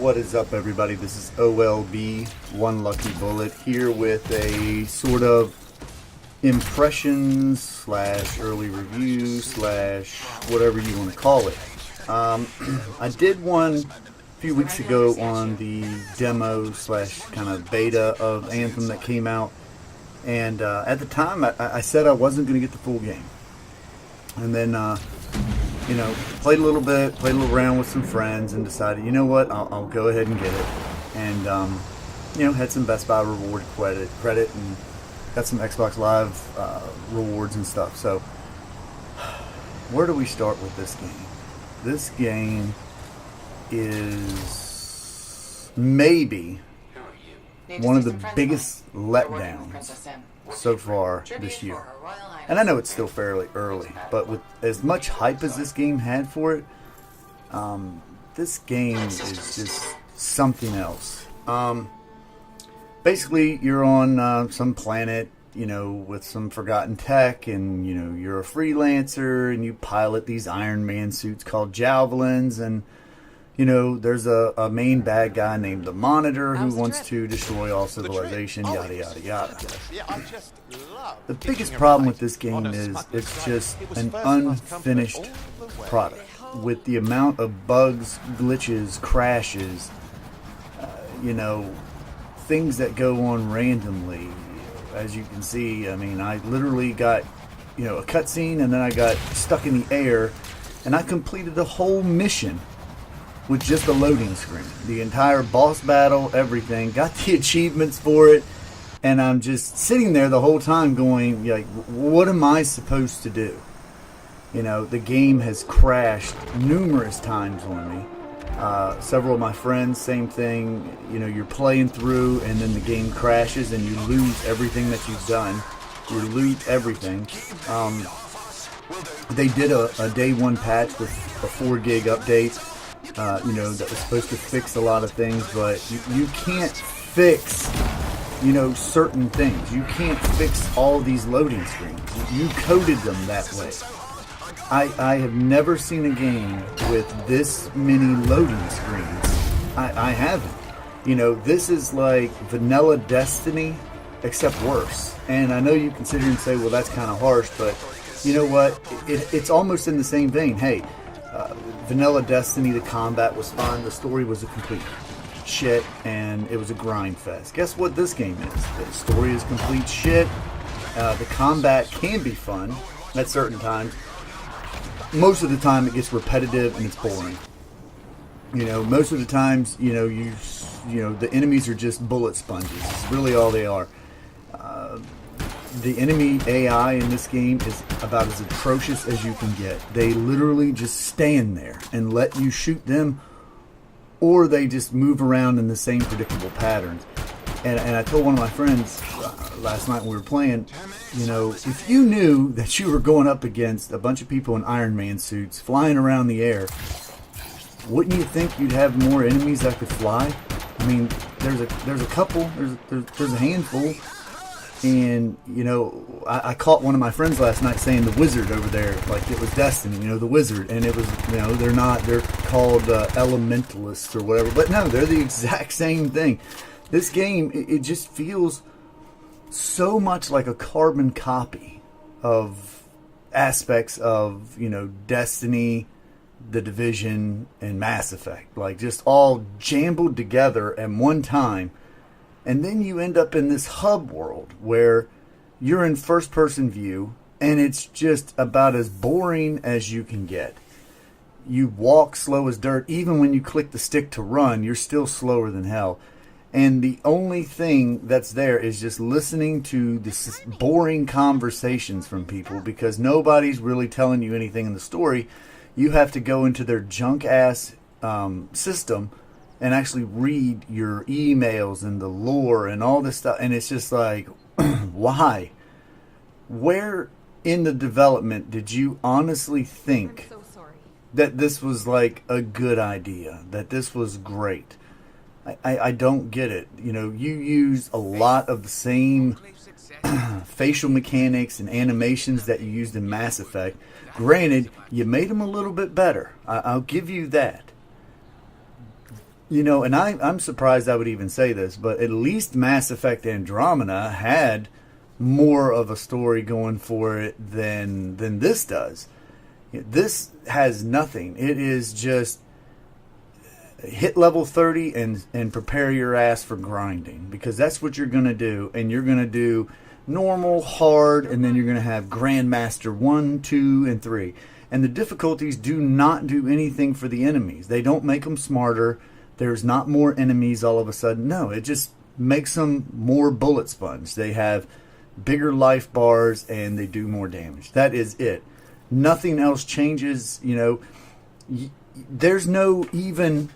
What is up, everybody? This is OLB, One Lucky Bullet, here with a sort of impressions slash early review slash whatever you want to call it. I did one a few weeks ago on the demo slash kind of beta of Anthem that came out, and at the time I said I wasn't going to get the full game, and then played a little bit, played a little around with some friends, and decided, you know what, I'll go ahead and get it. And had some Best Buy reward credit, and got some Xbox Live rewards and stuff. So, where do we start with this game? This game is maybe one of the biggest letdowns so far this year. And I know it's still fairly early, but with as much hype as this game had for it, this game is just something else. Basically, you're on some planet, with some forgotten tech, and, you're a freelancer, and you pilot these Iron Man suits called Javelins, and, there's a main bad guy named the Monitor who wants to destroy all civilization, yada, yada, yada. The biggest problem with this game is it's just an unfinished product. With the amount of bugs, glitches, crashes, things that go on randomly. As you can see, I literally got, a cutscene, and then I got stuck in the air, and I completed the whole mission with just a loading screen. The entire boss battle, everything, got the achievements for it, and I'm just sitting there the whole time going, what am I supposed to do? The game has crashed numerous times on me. Several of my friends, same thing. You're playing through, and then the game crashes, and you lose everything that you've done. You loot everything. They did a day one patch with a 4 gig update, that was supposed to fix a lot of things, but you can't fix, certain things. You can't fix all these loading screens. You coded them that way. I have never seen a game with this many loading screens. I haven't. This is like vanilla Destiny, except worse. And I know you can sit here and say, well, that's kind of harsh, but you know what? It's almost in the same vein. Hey, vanilla Destiny, the combat was fun, the story was a complete shit, and it was a grind fest. Guess what this game is? The story is complete shit. The combat can be fun at certain times. Most of the time it gets repetitive and it's boring. Most of the times, the enemies are just bullet sponges. It's really all they are. The enemy AI in this game is about as atrocious as you can get. They literally just stand there and let you shoot them, or they just move around in the same predictable patterns. And I told one of my friends last night when we were playing, if you knew that you were going up against a bunch of people in Iron Man suits flying around the air, wouldn't you think you'd have more enemies that could fly? There's a couple, there's a handful, and I caught one of my friends last night saying the wizard over there, like it was Destiny, the wizard, and it was, they're called elementalists or whatever, but no, they're the exact same thing. This game, it just feels so much like a carbon copy of aspects of, Destiny, The Division, and Mass Effect. Like, just all jumbled together at one time. And then you end up in this hub world where you're in first-person view, and it's just about as boring as you can get. You walk slow as dirt. Even when you click the stick to run, you're still slower than hell. And the only thing that's there is just listening to this boring conversations from people, because nobody's really telling you anything in the story. You have to go into their junk-ass system and actually read your emails and the lore and all this stuff. And it's just like, why? Where in the development did you honestly think that this was like a good idea, that this was great? I don't get it. You use a lot of the same facial mechanics and animations that you used in Mass Effect. Granted, you made them a little bit better. I'll give you that. And I'm surprised I would even say this, but at least Mass Effect Andromeda had more of a story going for it than this does. This has nothing. It is just hit level 30 and prepare your ass for grinding, because that's what you're going to do. And you're going to do normal, hard, and then you're going to have Grandmaster 1, 2, and 3. And the difficulties do not do anything for the enemies. They don't make them smarter. There's not more enemies all of a sudden. No, it just makes them more bullet sponge. They have bigger life bars and they do more damage. That is it. Nothing else changes. There's no even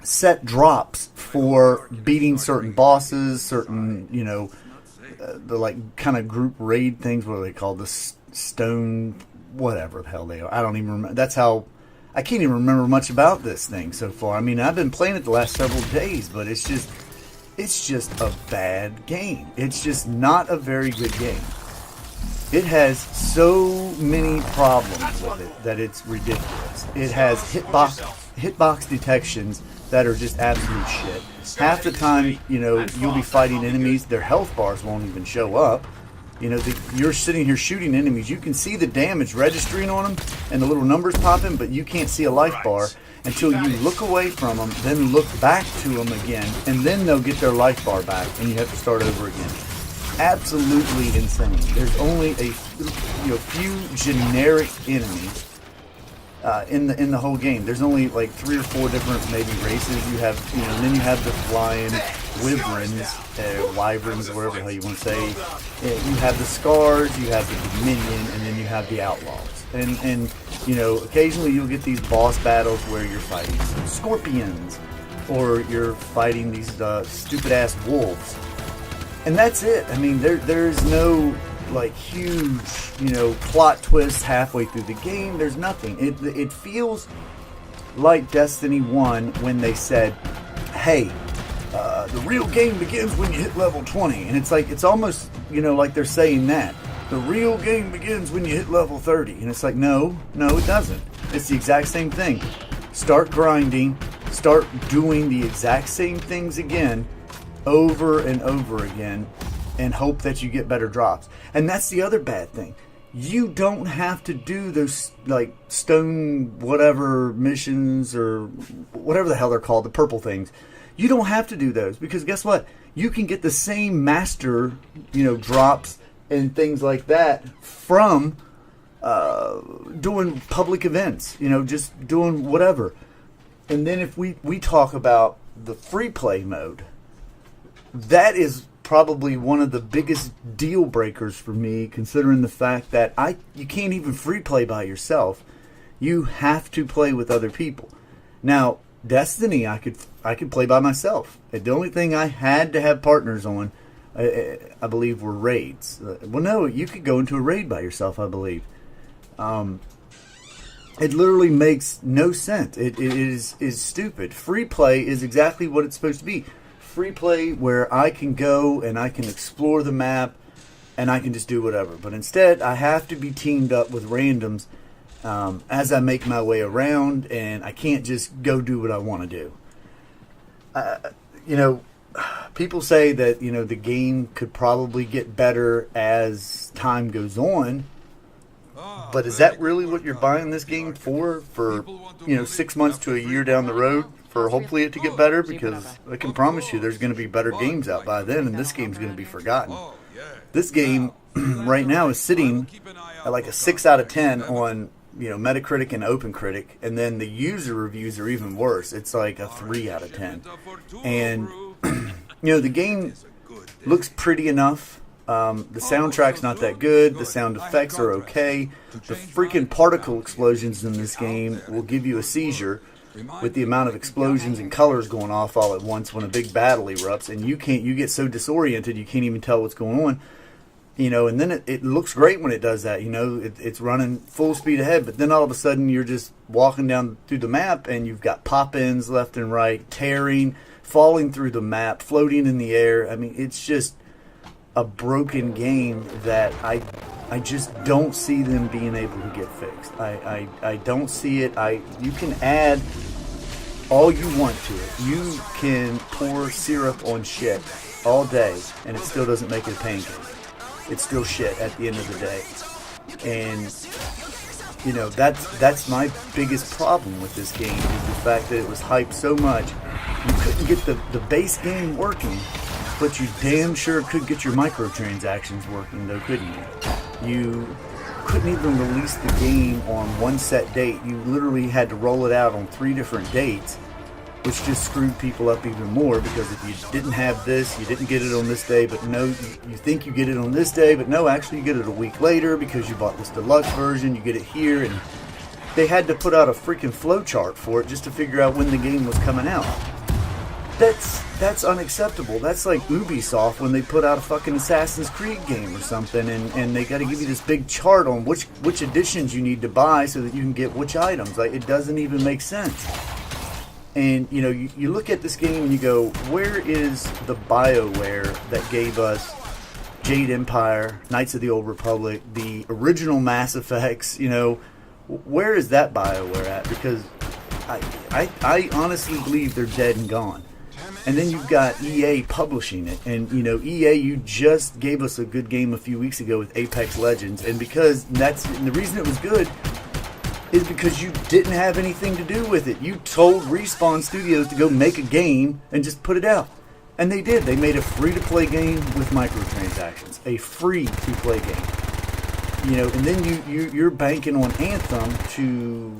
set drops for beating certain bosses, certain, the like kind of group raid things. What are they called? The stone, whatever the hell they are. I don't even remember. I can't even remember much about this thing so far. I mean, I've been playing it the last several days, but it's just a bad game. It's just not a very good game. It has so many problems with it that it's ridiculous. It has hitbox detections that are just absolute shit. Half the time, you'll be fighting enemies, their health bars won't even show up. You're sitting here shooting enemies. You can see the damage registering on them and the little numbers popping, but you can't see a life bar until you look away from them, then look back to them again, and then they'll get their life bar back, and you have to start over again. Absolutely insane. There's only a few generic enemies in the whole game. There's only like 3 or 4 different maybe races. You have and then you have the flying wyverns, whatever the hell you want to say. You have the scars, you have the Dominion, and then you have the outlaws. And occasionally you'll get these boss battles where you're fighting some scorpions, or you're fighting these stupid ass wolves. And that's it. I mean, there's no like huge, plot twist halfway through the game. There's nothing. It feels like Destiny 1 when they said, hey, the real game begins when you hit level 20. And it's almost, like they're saying that. The real game begins when you hit level 30. And it's like, no, it doesn't. It's the exact same thing. Start grinding. Start doing the exact same things again, over and over again, and hope that you get better drops. And that's the other bad thing. You don't have to do those like stone whatever missions or whatever the hell they're called, the purple things. You don't have to do those, because guess what? You can get the same master, drops and things like that from doing public events, just doing whatever. And then if we talk about the free play mode, that is probably one of the biggest deal breakers for me, considering the fact that you can't even free play by yourself. You have to play with other people. Now, Destiny, I could play by myself. The only thing I had to have partners on, I believe, were raids. Well, no, you could go into a raid by yourself, I believe. It literally makes no sense. It is stupid. Free play is exactly what it's supposed to be. Free play where I can go and I can explore the map and I can just do whatever. But instead, I have to be teamed up with randoms as I make my way around, and I can't just go do what I want to do. People say that, the game could probably get better as time goes on. But is that really what you're buying this game for 6 months to a year down the road? For hopefully it to get better, because I can promise you there's going to be better games out by then, and this game's going to be forgotten. This game right now is sitting at like a 6 out of 10 on Metacritic and OpenCritic, and then the user reviews are even worse. It's like a 3 out of 10. And the game looks pretty enough. The soundtrack's not that good. The sound effects are okay. The freaking particle explosions in this game will give you a seizure with the amount of explosions and colors going off all at once when a big battle erupts, and you get so disoriented you can't even tell what's going on. And then it looks great when it does that. It's running full speed ahead, but then all of a sudden you're just walking down through the map and you've got pop-ins left and right, tearing, falling through the map, floating in the air. I mean, it's just a broken game that I just don't see them being able to get fixed. I don't see it. You can add all you want to it. You can pour syrup on shit all day, and it still doesn't make it a pancake. It's still shit at the end of the day. And you know, that's my biggest problem with this game, is the fact that it was hyped so much. You couldn't get the base game working, but you damn sure could get your microtransactions working, though, couldn't you? You couldn't even release the game on one set date. You literally had to roll it out on 3 different dates, which just screwed people up even more, because if you didn't have this, you didn't get it on this day, but no, you think you get it on this day, but no, actually you get it a week later because you bought this deluxe version, you get it here, and they had to put out a freaking flowchart for it just to figure out when the game was coming out. That's unacceptable. That's like Ubisoft when they put out a fucking Assassin's Creed game or something, and they got to give you this big chart on which editions you need to buy so that you can get which items. Like, it doesn't even make sense. And, you know, you look at this game and you go, where is the BioWare that gave us Jade Empire, Knights of the Old Republic, the original Mass Effects? You know, where is that BioWare at? Because I honestly believe they're dead and gone. And then you've got EA publishing it. And, you know, EA, you just gave us a good game a few weeks ago with Apex Legends. And because and the reason it was good is because you didn't have anything to do with it. You told Respawn Studios to go make a game and just put it out. And they did. They made a free-to-play game with microtransactions. A free-to-play game. You know, and then you're banking on Anthem to,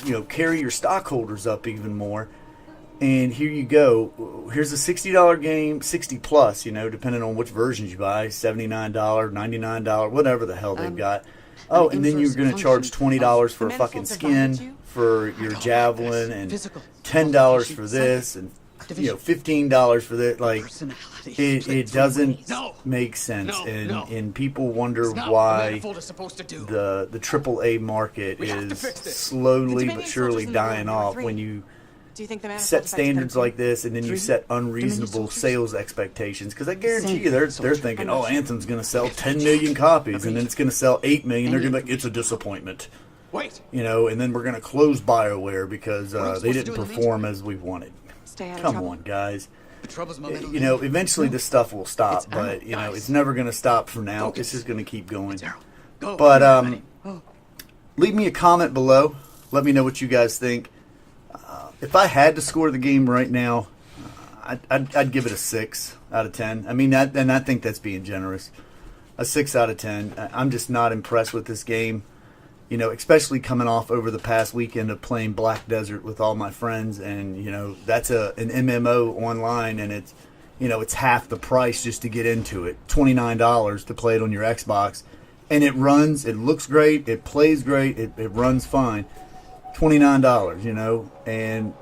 you know, carry your stockholders up even more. And here you go. Here's a $60 game, 60 plus, you know, depending on which versions you buy, $79, $99, whatever the hell they've got. Oh, and then you're going to charge $20 for a fucking skin for your javelin, and $10 for this, and, you know, $15 for that. Like, it doesn't make sense, and people wonder why the AAA market is slowly but surely dying off when you set standards like this, and then you set unreasonable sales expectations. Because I guarantee you, they're thinking, oh, Anthem's going to sell 10 million copies, and then it's going to sell 8 million. They're going to be like, it's a disappointment. You know, and then we're going to close BioWare because they didn't perform as we wanted. Come on, guys. You know, eventually this stuff will stop, but, you know, it's never going to stop for now. It's just going to keep going. But leave me a comment below. Let me know what you guys think. If I had to score the game right now, I'd give it a 6 out of 10. I mean, and I think that's being generous. A 6 out of 10. I'm just not impressed with this game. You know, especially coming off over the past weekend of playing Black Desert with all my friends, and, you know, that's an MMO online, and it's, you know, it's half the price just to get into it. $29 to play it on your Xbox, and it runs, it looks great, it plays great, it runs fine. $29, you know, and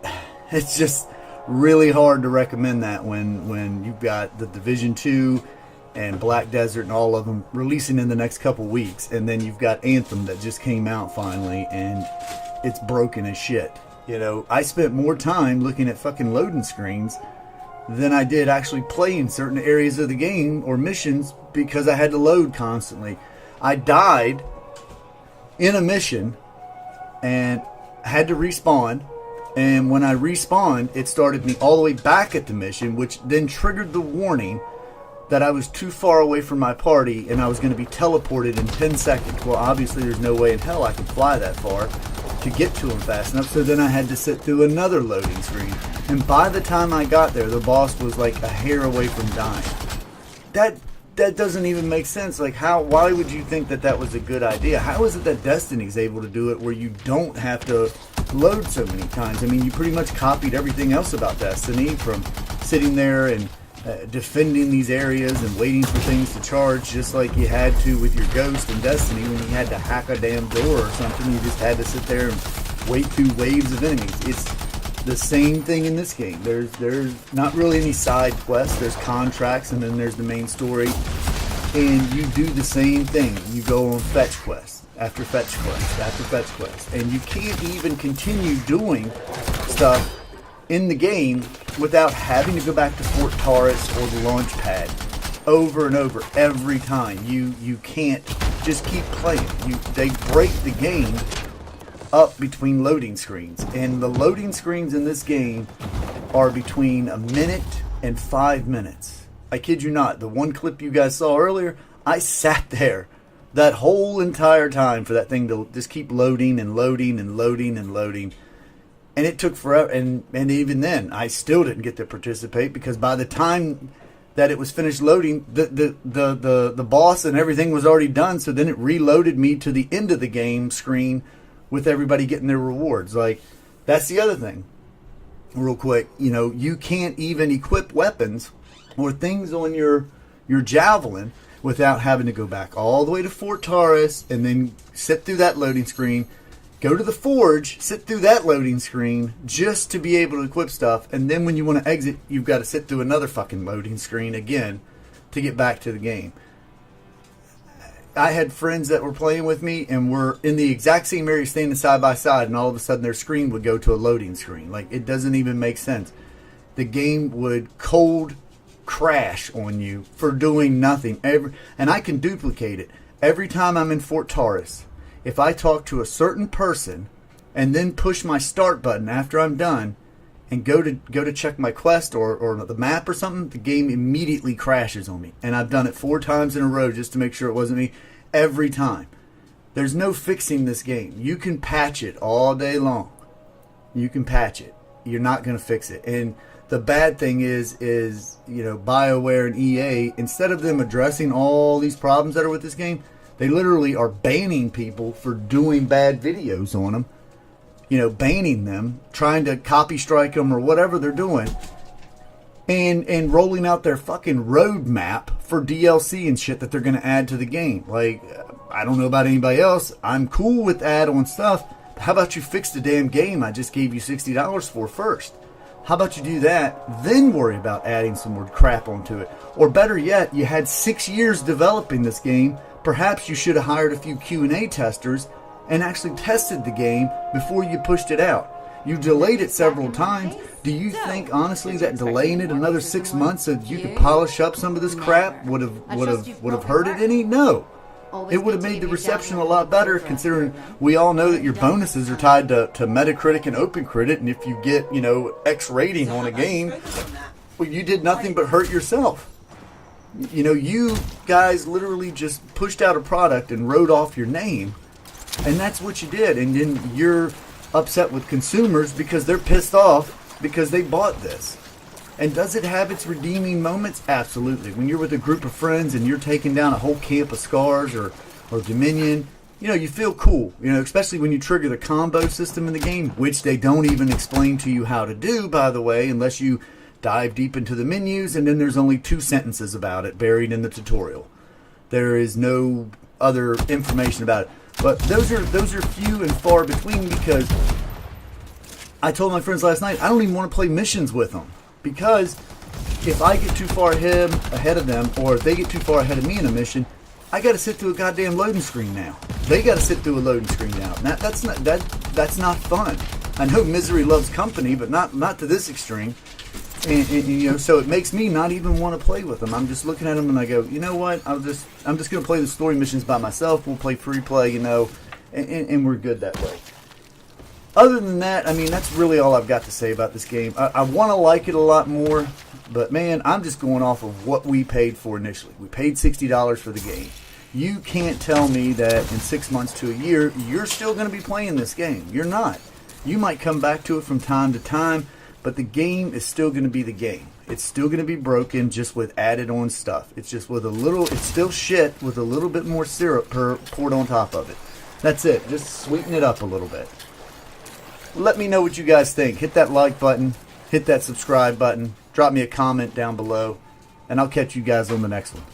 it's just really hard to recommend that when you've got the Division 2 and Black Desert and all of them releasing in the next couple weeks, and then you've got Anthem that just came out finally, and it's broken as shit. You know, I spent more time looking at fucking loading screens than I did actually playing certain areas of the game or missions because I had to load constantly. I died in a mission and had to respawn, and when I respawned, it started me all the way back at the mission, which then triggered the warning that I was too far away from my party and I was going to be teleported in 10 seconds. Well, obviously there's no way in hell I could fly that far to get to him fast enough, so then I had to sit through another loading screen, and by the time I got there, the boss was like a hair away from dying. That doesn't even make sense. Like, why would you think that was a good idea? How is it that Destiny's able to do it where you don't have to load so many times? I mean, you pretty much copied everything else about Destiny, from sitting there and defending these areas and waiting for things to charge, just like you had to with your Ghost in Destiny when you had to hack a damn door or something. You just had to sit there and wait through waves of enemies. It's the same thing in this game. There's not really any side quests. There's contracts, and then there's the main story, and you do the same thing. You go on fetch quests after fetch quests after fetch quests, and you can't even continue doing stuff in the game without having to go back to Fort Taurus or the launch pad over and over every time. You can't just keep playing. They break the game up between loading screens. And the loading screens in this game are between a minute and 5 minutes. I kid you not. The one clip you guys saw earlier, I sat there that whole entire time for that thing to just keep loading and loading and loading and loading. And it took forever. And even then, I still didn't get to participate, because by the time that it was finished loading, the boss and everything was already done. So then it reloaded me to the end of the game screen with everybody getting their rewards. Like, that's the other thing. Real quick, you can't even equip weapons or things on your javelin without having to go back all the way to Fort Taurus and then sit through that loading screen, go to the forge, sit through that loading screen just to be able to equip stuff, and then when you want to exit, you've got to sit through another fucking loading screen again to get back to the game. I had friends that were playing with me and were in the exact same area standing side by side, and all of a sudden their screen would go to a loading screen. Like, it doesn't even make sense. The game would cold crash on you for doing nothing. And I can duplicate it. Every time I'm in Fort Taurus, if I talk to a certain person and then push my start button after I'm done and go to check my quest or the map or something, the game immediately crashes on me. And I've done it 4 times in a row just to make sure it wasn't me. Every time. There's no fixing this game. You can patch it all day long. You can patch it. You're not going to fix it. And the bad thing is BioWare and EA, instead of them addressing all these problems that are with this game, they literally are banning people for doing bad videos on them. Banning them, trying to copy strike them or whatever they're doing, and rolling out their fucking roadmap for DLC and shit that they're going to add to the game. Like, I don't know about anybody else. I'm cool with add-on stuff. How about you fix the damn game I just gave you $60 for first? How about you do that, then worry about adding some more crap onto it? Or better yet, you had 6 years developing this game. Perhaps you should have hired a few Q&A testers and actually tested the game before you pushed it out. You delayed it several times. Do you think, honestly, that delaying it another 6 months so that you could polish up some of this crap would have hurt it any? No. It would have made the reception a lot better, considering we all know that your bonuses are tied to Metacritic and OpenCritic, and if you get, X rating on a game, well, you did nothing but hurt yourself. You guys literally just pushed out a product and wrote off your name, and that's what you did. And then you're upset with consumers because they're pissed off because they bought this. And does it have its redeeming moments? Absolutely. When you're with a group of friends and you're taking down a whole camp of Scars or Dominion, you feel cool. Especially when you trigger the combo system in the game, which they don't even explain to you how to do, by the way, unless you dive deep into the menus, and then there's only 2 sentences about it buried in the tutorial. There is no other information about it. But those are few and far between, because I told my friends last night I don't even want to play missions with them. Because if I get too far ahead of them, or if they get too far ahead of me in a mission, I got to sit through a goddamn loading screen now. They got to sit through a loading screen now. That's not fun. I know misery loves company, but not to this extreme. And so it makes me not even want to play with them. I'm just looking at them and I go, you know what? I'm just going to play the story missions by myself. We'll play free play, and we're good that way. Other than that, that's really all I've got to say about this game. I want to like it a lot more, but man, I'm just going off of what we paid for initially. We paid $60 for the game. You can't tell me that in 6 months to a year, you're still going to be playing this game. You're not. You might come back to it from time to time, but the game is still going to be the game. It's still going to be broken, just with added on stuff. It's just it's still shit with a little bit more syrup poured on top of it. That's it. Just sweeten it up a little bit. Let me know what you guys think. Hit that like button. Hit that subscribe button. Drop me a comment down below. And I'll catch you guys on the next one.